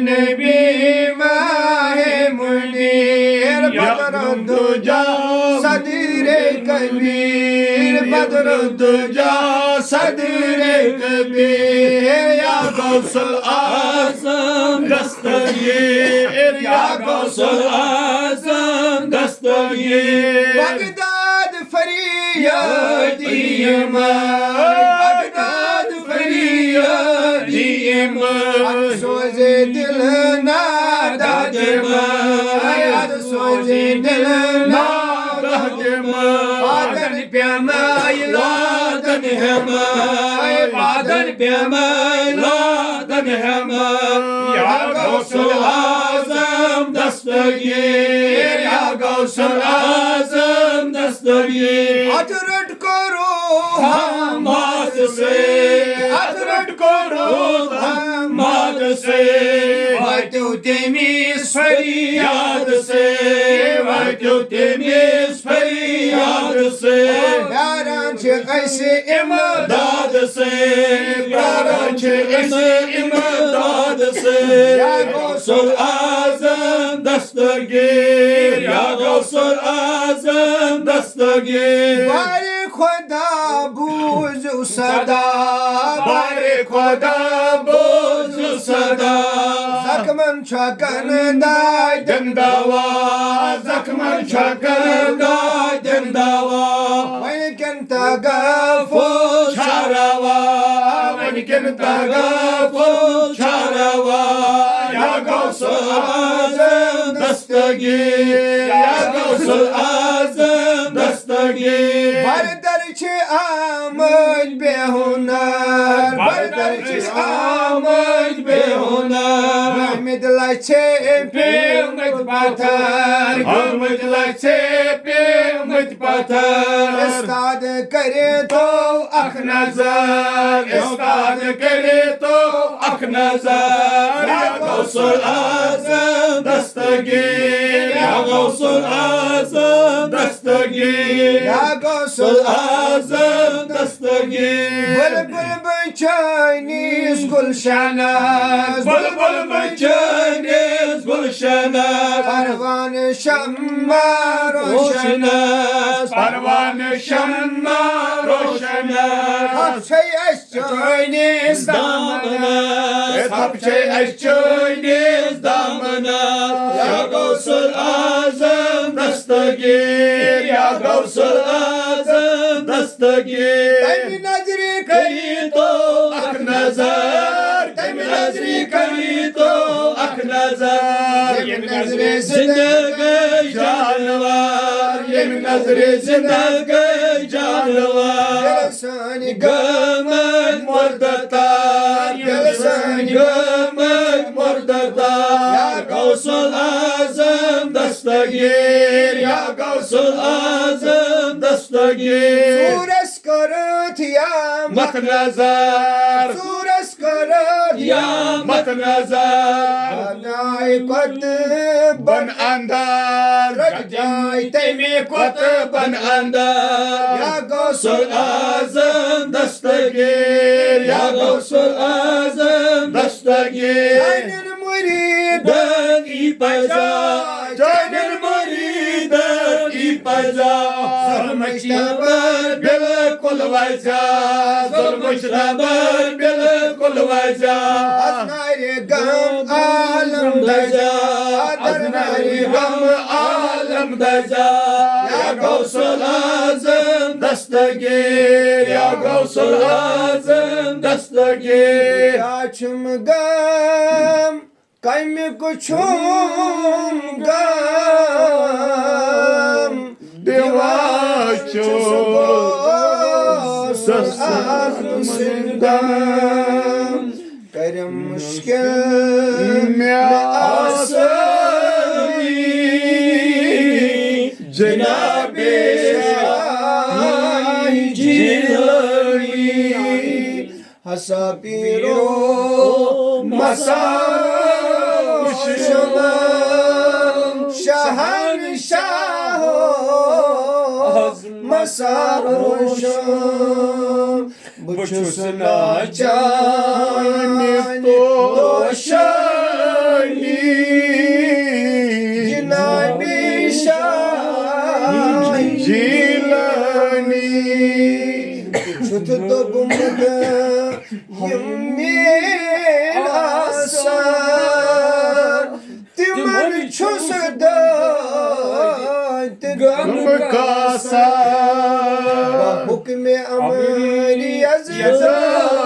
नबी माहे मुनीर बदरुद्दुजा सदीरे कबीर बदरुद्दुजा सदीरे कबीर या गौसुल आज़म दस्तगीर या गौसुल आज़म दस्तगीर बगदाद फरियादी बगदाद फरियादी सोजे दिल नादा सोजे दिल नादा बादन प्यामाई लादन बादन प्यामाई लादन या गौसुल आज़म दस्तगीर या गौसुल आज़म दस्तगीर अतरट करो हम मात से अतरट करो हम मात से वाटो तेमीस फरियाद से वाटो तेमीस फरियाद से प्यारां छ ऐसे इमदाद से प्यारां छ ऐसे इमदाद से या गौसुल आज़म दस्तगीर या गौसुल आज़म दस्तगीर बारे खुदा बूझो सदा बारे खुदा बूझो सदा ज़ख्मन छकन दाय दिन दवा ज़ख्मन छकन दाय दिन दवा वनिकन तगफो छारवा वनिकन तगफो छारवा या गौसुल आज़म दस्तगीर या गौसुल आज़म दस्तगीर बरदर छ आमद बेहुनर बरदर छ आमद बेहुनर हमद लछे पेमत पाथर हमद लछे पेमत पाथर उस्ताद करे तो अख नजर उस्ताद करे तो अख नजर या गौसुल आज़म दस्तगीर या गौसुल आज़म दस्तगीर या गौसुल आज़म दस्तगीर बुलबुल बचानीस गुलशनस बुलबुल बचानीस गुलशनस परवान शम्मा रोशनस परवान शम्मा रोशनस हफ्शे अश्चोनीस दामनस हफ्शे अश्चोनीस दामनस या गौसुल आज़म दस्तगीर या गौसुल आज़म दस्तगीर तैमी नजरी करी तो अख नजर तैमी नजरी करी तो अख नजर ये नजरे जिंदगी जानवर ये नजरे जिंदगी जानवर यलसानी गमन मुर्दतार यलसानी गमन मुर्दतार या गौसुल आज़म दस्तगीर या गौसुल आज़म दस्तगीर सूरज करत या मत नजर सूरज करत या मत नजर जाय कत बन अंदर जाय तेमे कत बन अंदर या गौसुल आज़म दस्तगीर या गौसुल आज़म दस्तगीर जायन मुरीदन ई पजा जायन मुरीदन ई पजा ज़ुल्मशबर बिल्कुल वजा ज़ुल्मशबर बिल्कुल वजा अज़नारे गम आलम दजा अज़नारे गम आलम दजा या गौसुल आज़म दस्तगीर या गौसुल आज़म दस्तगीर आचम गम कमी कुछुम गम दिवाचो सस्ताम सिंदम करम मुश्किल में आसानी जनाबे शाही जिलानी हसापीरो मसाशमा शहनशाह मसारोशम बुछुस नाचान तो şutuda bumda yemin asar Timar çözüda Gam kasa Hukme amri yazda